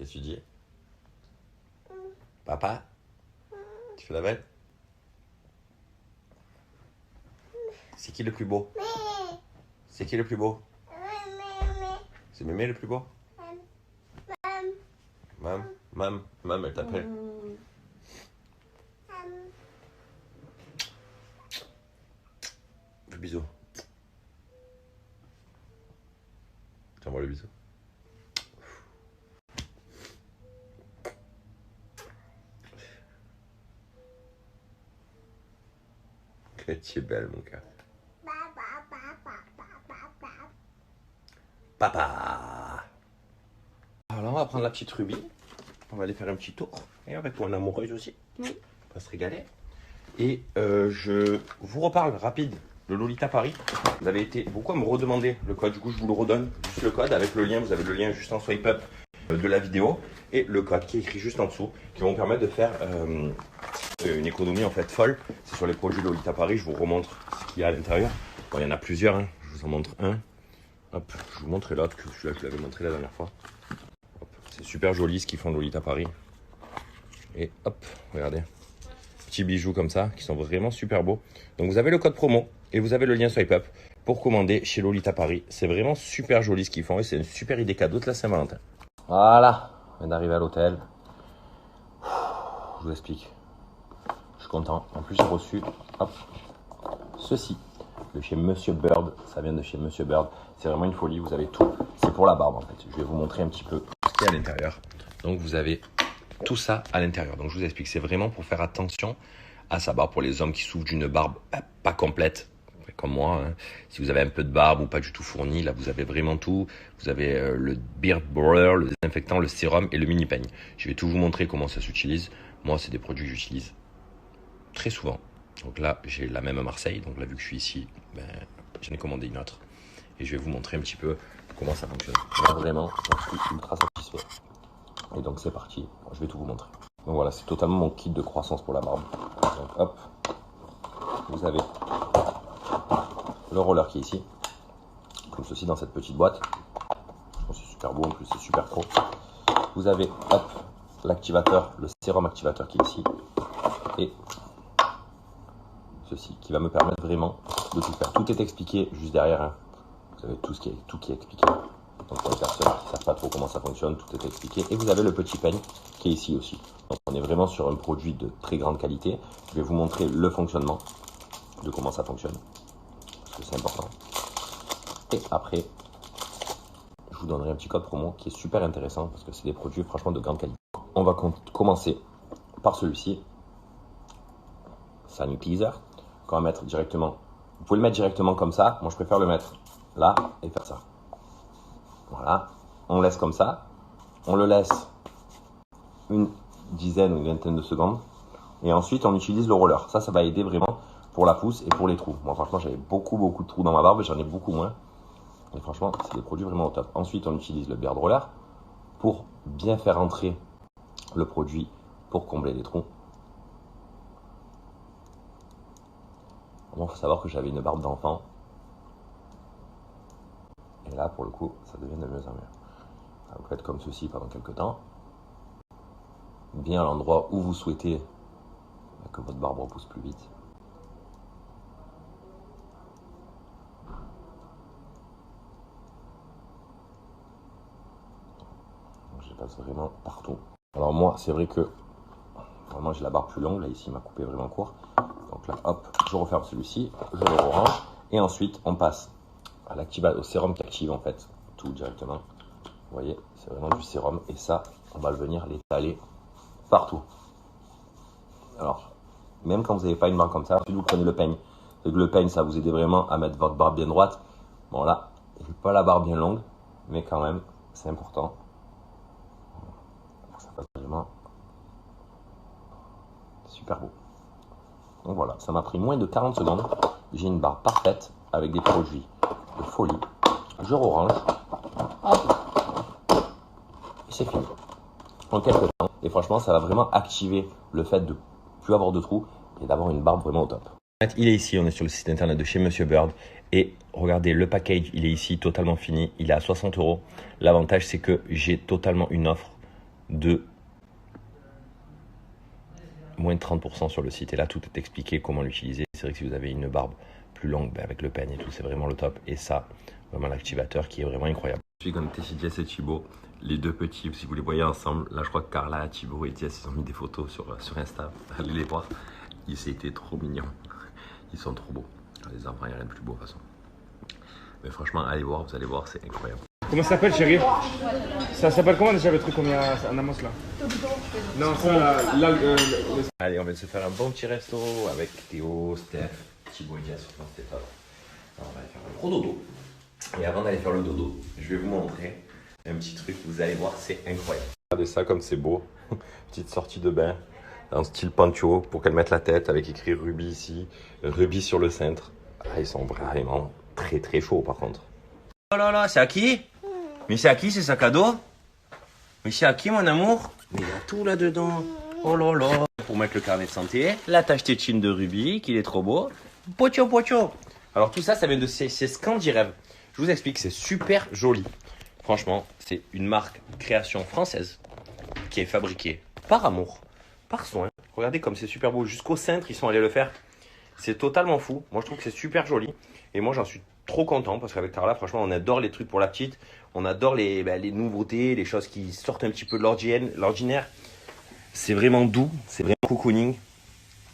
Qu'est-ce que tu dis? Papa? Tu fais la bête? C'est qui le plus beau? C'est qui le plus beau? C'est Mémé le plus beau? Mam, elle t'appelle. Le bisou. T'envoies le bisou. Que tu es belle, mon cœur. Papa. Alors là, on va prendre la petite Ruby. On va aller faire un petit tour. Et avec mon amoureuse aussi. Oui. On va se régaler. Et je vous reparle rapide de Lolita Paris. Vous avez été beaucoup à me redemander le code. Du coup, je vous le redonne. Juste le code avec le lien. Vous avez le lien juste en swipe up de la vidéo. Et le code qui est écrit juste en dessous. Qui vont vous permettre de faire une économie en fait folle. C'est sur les produits Lolita Paris. Je vous remontre ce qu'il y a à l'intérieur. Bon, il y en a plusieurs. Hein. Je vous en montre un. Hop, je vous montrerai l'autre, que celui-là je l'avais montré la dernière fois. C'est super joli ce qu'ils font Lolita Paris. Et hop, regardez. Petits bijoux comme ça, qui sont vraiment super beaux. Donc vous avez le code promo et vous avez le lien swipe up pour commander chez Lolita Paris. C'est vraiment super joli ce qu'ils font et c'est une super idée cadeau de la Saint-Valentin. Voilà, on vient d'arriver à l'hôtel. Je vous explique. Je suis content. En plus j'ai reçu, hop, ceci. De chez Monsieur Bird, ça vient de chez Monsieur Bird. C'est vraiment une folie, vous avez tout. C'est pour la barbe en fait. Je vais vous montrer un petit peu ce qu'il y a à l'intérieur. Donc vous avez tout ça à l'intérieur. Donc je vous explique, c'est vraiment pour faire attention à sa barbe. Pour les hommes qui souffrent d'une barbe pas complète, comme moi. Hein. Si vous avez un peu de barbe ou pas du tout fournie, là vous avez vraiment tout. Vous avez le Beard Brother, le désinfectant, le sérum et le mini peigne. Je vais tout vous montrer comment ça s'utilise. Moi, c'est des produits que j'utilise très souvent. Donc là, j'ai la même à Marseille. Donc là, vu que je suis ici, j'en ai commandé une autre. Et je vais vous montrer un petit peu comment ça fonctionne. Là, vraiment, j'en suis ultra satisfait. Et donc, c'est parti. Je vais tout vous montrer. Donc voilà, c'est totalement mon kit de croissance pour la barbe. Donc hop, vous avez le roller qui est ici. Comme ceci dans cette petite boîte. C'est super beau, en plus c'est super pro. Vous avez, hop, l'activateur, le sérum activateur qui est ici. Et ceci qui va me permettre vraiment de tout faire. Tout est expliqué juste derrière. Hein. Vous avez tout qui est expliqué. Donc pour les personnes qui ne savent pas trop comment ça fonctionne, tout est expliqué. Et vous avez le petit peigne qui est ici aussi. Donc on est vraiment sur un produit de très grande qualité. Je vais vous montrer le fonctionnement de comment ça fonctionne. Parce que c'est important. Et après, je vous donnerai un petit code promo qui est super intéressant parce que c'est des produits franchement de grande qualité. On va commencer par celui-ci. C'est un utilisateur qu'on va mettre directement. Vous pouvez le mettre directement comme ça. Moi, je préfère le mettre là et faire ça. Voilà. On laisse comme ça. On le laisse une dizaine ou une vingtaine de secondes. Et ensuite, on utilise le roller. Ça va aider vraiment pour la pousse et pour les trous. Moi, franchement, j'avais beaucoup de trous dans ma barbe et j'en ai beaucoup moins. Et franchement, c'est des produits vraiment au top. Ensuite, on utilise le Beard Roller pour bien faire entrer le produit pour combler les trous. Il faut savoir que j'avais une barbe d'enfant. Et là, pour le coup, ça devient de mieux en mieux. Vous faites comme ceci pendant quelques temps. Bien à l'endroit où vous souhaitez que votre barbe repousse plus vite. Donc, je passe vraiment partout. Alors moi, c'est vrai que vraiment j'ai la barbe plus longue. Là, ici, il m'a coupé vraiment court. Donc là, hop, je referme celui-ci, je le range. Et ensuite, on passe à au sérum qui active en fait tout directement. Vous voyez, c'est vraiment du sérum. Et ça, on va venir l'étaler partout. Alors, même quand vous n'avez pas une barbe comme ça, ensuite vous prenez le peigne. Et que le peigne, ça vous aide vraiment à mettre votre barbe bien droite. Bon là, je n'ai pas la barbe bien longue, mais quand même, c'est important. Ça passe vraiment super beau. Donc voilà, ça m'a pris moins de 40 secondes. J'ai une barbe parfaite avec des produits de folie. Je range. Et c'est fini. En quelques temps. Et franchement, ça va vraiment activer le fait de plus avoir de trous et d'avoir une barbe vraiment au top. Il est ici, on est sur le site internet de chez Monsieur Bird. Et regardez, le package, il est ici, totalement fini. Il est à 60 €. L'avantage, c'est que j'ai totalement une offre de moins de 30% sur le site. Et là, tout est expliqué, comment l'utiliser. C'est vrai que si vous avez une barbe plus longue, avec le peigne et tout, c'est vraiment le top. Et ça, vraiment l'activateur qui est vraiment incroyable. Je suis comme Tessie, Jess et Thibaut, les deux petits, si vous les voyez ensemble. Là, je crois que Carla, Thibaut et Jess, ils ont mis des photos sur Insta. Allez les voir. Ils étaient trop mignons. Ils sont trop beaux. Les enfants, il n'y a rien de plus beau de toute façon. Mais franchement, allez voir, vous allez voir, c'est incroyable. Comment ça s'appelle, chérie? Ça s'appelle comment déjà le truc qu'on met en Amos là? Non, ça, là, Allez, on va se faire un bon petit resto avec Théo, Steph, Thibaut et Jess. C'était top. Alors, on va aller faire un gros dodo. Et avant d'aller faire le dodo, je vais vous montrer un petit truc. Vous allez voir, c'est incroyable. Regardez ça comme c'est beau. Petite sortie de bain en style Pancho pour qu'elle mette la tête avec écrit Ruby ici, Ruby sur le cintre. Ah, ils sont vraiment très très chauds par contre. Oh là là, c'est à qui? Mais c'est à qui ce sac à dos? Mais c'est à qui mon amour? Mais il y a tout là-dedans. Oh là là. Pour mettre le carnet de santé, la tache tétine de Ruby, qu'il est trop beau. Pocho pocho. Alors tout ça, ça vient de c'est Scandi-Rêve. Je vous explique, c'est super joli. Franchement, c'est une marque création française qui est fabriquée par amour, par soin. Regardez comme c'est super beau. Jusqu'au cintre, ils sont allés le faire. C'est totalement fou. Moi, je trouve que c'est super joli. Et moi, j'en suis trop content parce qu'avec Carla, franchement, on adore les trucs pour la petite. On adore les nouveautés, les choses qui sortent un petit peu de l'ordinaire. C'est vraiment doux, c'est vraiment cocooning.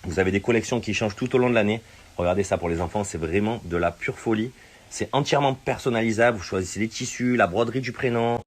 Vous avez des collections qui changent tout au long de l'année. Regardez ça pour les enfants, c'est vraiment de la pure folie. C'est entièrement personnalisable. Vous choisissez les tissus, la broderie du prénom.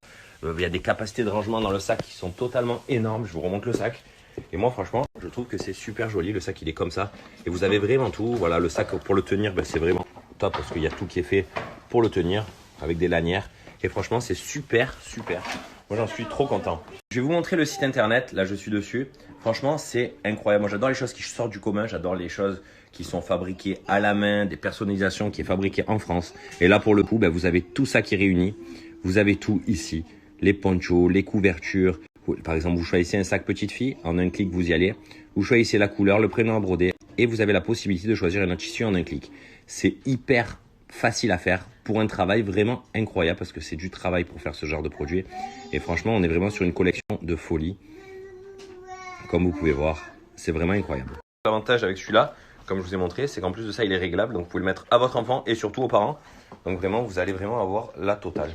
Il y a des capacités de rangement dans le sac qui sont totalement énormes. Je vous remonte le sac. Et moi, franchement, je trouve que c'est super joli. Le sac, il est comme ça. Et vous avez vraiment tout. Voilà, le sac pour le tenir, c'est vraiment top parce qu'il y a tout qui est fait pour le tenir avec des lanières. Et franchement, c'est super, super. Moi, j'en suis trop content. Je vais vous montrer le site internet. Là, je suis dessus. Franchement, c'est incroyable. Moi, j'adore les choses qui sortent du commun. J'adore les choses qui sont fabriquées à la main, des personnalisations qui est fabriquées en France. Et là, pour le coup, vous avez tout ça qui est réuni. Vous avez tout ici. Les ponchos, les couvertures. Par exemple, vous choisissez un sac petite fille. En un clic, vous y allez. Vous choisissez la couleur, le prénom à broder. Et vous avez la possibilité de choisir un autre tissu en un clic. C'est hyper facile à faire pour un travail vraiment incroyable parce que c'est du travail pour faire ce genre de produit. Et franchement, on est vraiment sur une collection de folie. Comme vous pouvez voir, c'est vraiment incroyable. L'avantage avec celui-là, comme je vous ai montré, c'est qu'en plus de ça, il est réglable. Donc vous pouvez le mettre à votre enfant et surtout aux parents. Donc vraiment, vous allez vraiment avoir la totale.